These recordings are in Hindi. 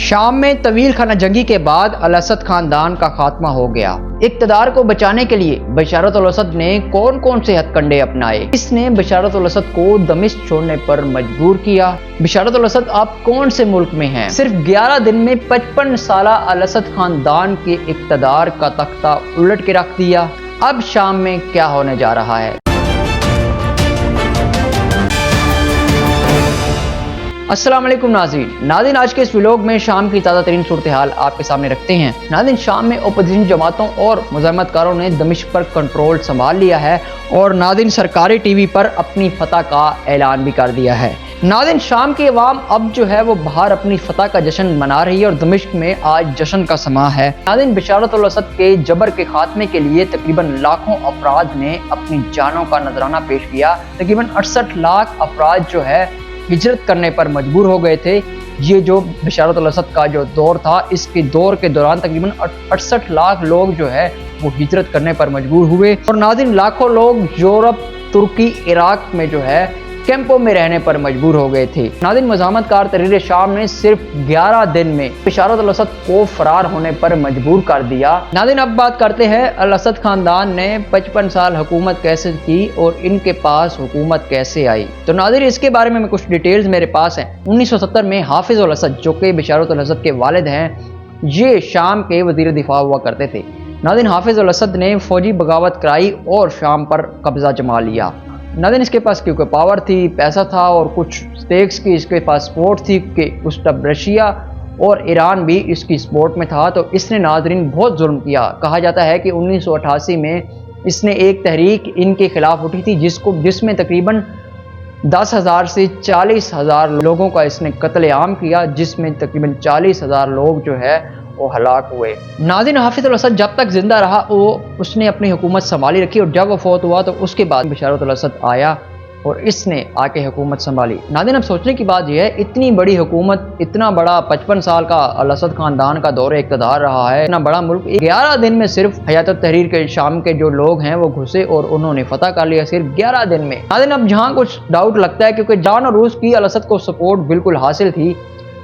शाम में तवील खाना जंगी के बाद अल-असद खानदान का खात्मा हो गया। इक़्तिदार को बचाने के लिए बशारत अल-असद ने कौन कौन से हथकंडे अपनाए, इसने बशारत अल-असद को दमिश्क छोड़ने पर मजबूर किया। बशारत अल-असद आप कौन से मुल्क में हैं? सिर्फ 11 दिन में 55 साला अल-असद खानदान के इक़्तिदार का तख्ता उलट के रख दिया। अब शाम में क्या होने जा रहा है? अस्सलाम वालेकुम नाज़रीन, आज के इस व्लॉग में शाम की ताज़ा तरीन सूरत हाल आपके सामने रखते हैं। नाज़रीन, शाम में अपोजिशन जमातों और मुज़ाहमतकारों ने दमिश्क पर कंट्रोल संभाल लिया है और नाज़रीन सरकारी टीवी पर अपनी फतह का ऐलान भी कर दिया है। नाज़रीन, शाम की अवाम अब जो है वो बाहर अपनी फतह का जश्न मना रही है और दमिश्क में आज जश्न का समा है। नाज़रीन, बशारत अल-असद के जबर के खात्मे के लिए तकरीबन लाखों अफराद ने अपनी जानों का नजराना पेश किया। तकरीबन 68 लाख अफराद जो है हिजरत करने पर मजबूर हो गए थे। ये जो बशारत अल-असद का जो दौर था, इसके दौर के दौरान तकरीबन 68 लाख लोग जो है वो हिजरत करने पर मजबूर हुए और नाज़रीन लाखों लोग यूरोप, तुर्की, इराक में जो है कैंपों में रहने पर मजबूर हो गए थे। नाज़रीन, मुज़ाहमतकार तहरीर शाम ने सिर्फ 11 दिन में बशारत अल-असद को फरार होने पर मजबूर कर दिया। नाज़रीन, अब बात करते हैं अल-असद खानदान ने 55 साल हुकूमत कैसे की और इनके पास हुकूमत कैसे आई। तो नाज़रीन, इसके बारे में कुछ डिटेल्स मेरे पास हैं। 1970 में हाफिज अल-असद जो कि बशारत अल-असद के वालिद हैं, ये शाम के वज़ीर दिफा हुआ करते थे। नाज़रीन, हाफिज अल-असद ने फौजी बगावत कराई और शाम पर कब्जा जमा लिया। नाज़रीन, इसके पास क्योंकि पावर थी, पैसा था और कुछ स्टेक्स की इसके पास सपोर्ट थी कि उस तब रशिया और ईरान भी इसकी सपोर्ट में था, तो इसने नाज़रीन बहुत जुल्म किया। कहा जाता है कि 1988 में इसने एक तहरीक इनके खिलाफ उठी थी जिसमें तकरीबन 10,000 से 40,000 लोगों का इसने कत्लेआम किया, जिसमें तकरीबन 40,000 लोग जो है वो हलाक हुए। नाज़रीन, हाफिज अल-असद जब तक जिंदा रहा उसने अपनी हुकूमत संभाली रखी और जब वो फौत हुआ तो उसके बाद बशारत अल-असद आया और इसने आके हुकूमत संभाली। नाज़रीन, अब सोचने की बात यह है, इतनी बड़ी हुकूमत, इतना बड़ा 55 साल का अल-असद खानदान का दौर इक़्तिदार रहा है, इतना बड़ा मुल्क, 11 दिन में सिर्फ हयात तहरीर के शाम के जो लोग हैं वो घुसे और उन्होंने फतह कर लिया सिर्फ 11 दिन में। नाज़रीन, अब जहाँ कुछ डाउट लगता है क्योंकि ईरान और रूस की अल-असद को सपोर्ट बिल्कुल हासिल थी,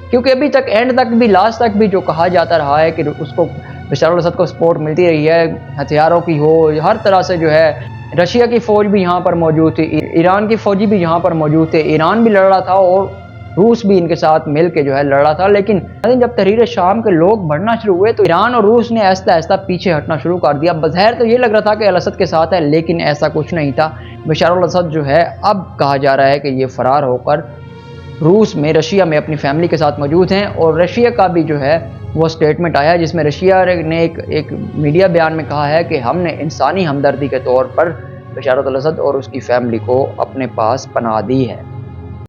क्योंकि अभी तक एंड तक भी लास्ट तक भी जो कहा जाता रहा है कि उसको बशारत अल-असद को सपोर्ट मिलती रही है, हथियारों की हो, हर तरह से जो है। रशिया की फ़ौज भी यहाँ पर मौजूद थी, ईरान की फ़ौजी भी यहाँ पर मौजूद थे, ईरान भी लड़ रहा था और रूस भी इनके साथ मिल के जो है लड़ रहा था। लेकिन जब तहरीर शाम के लोग बढ़ना शुरू हुए तो ईरान और रूस ने आहिस्ता आहिस्ता पीछे हटना शुरू कर दिया। बज़ाहिर तो ये लग रहा था कि अल-असद के साथ है, लेकिन ऐसा कुछ नहीं था। बशार अल-असद जो है अब कहा जा रहा है कि ये फरार होकर रूस में, रशिया में अपनी फैमिली के साथ मौजूद हैं और रशिया का भी जो है वो स्टेटमेंट आया जिसमें रशिया ने एक मीडिया बयान में कहा है कि हमने इंसानी हमदर्दी के तौर पर बशारत अल-असद और उसकी फैमिली को अपने पास पनाह दी है।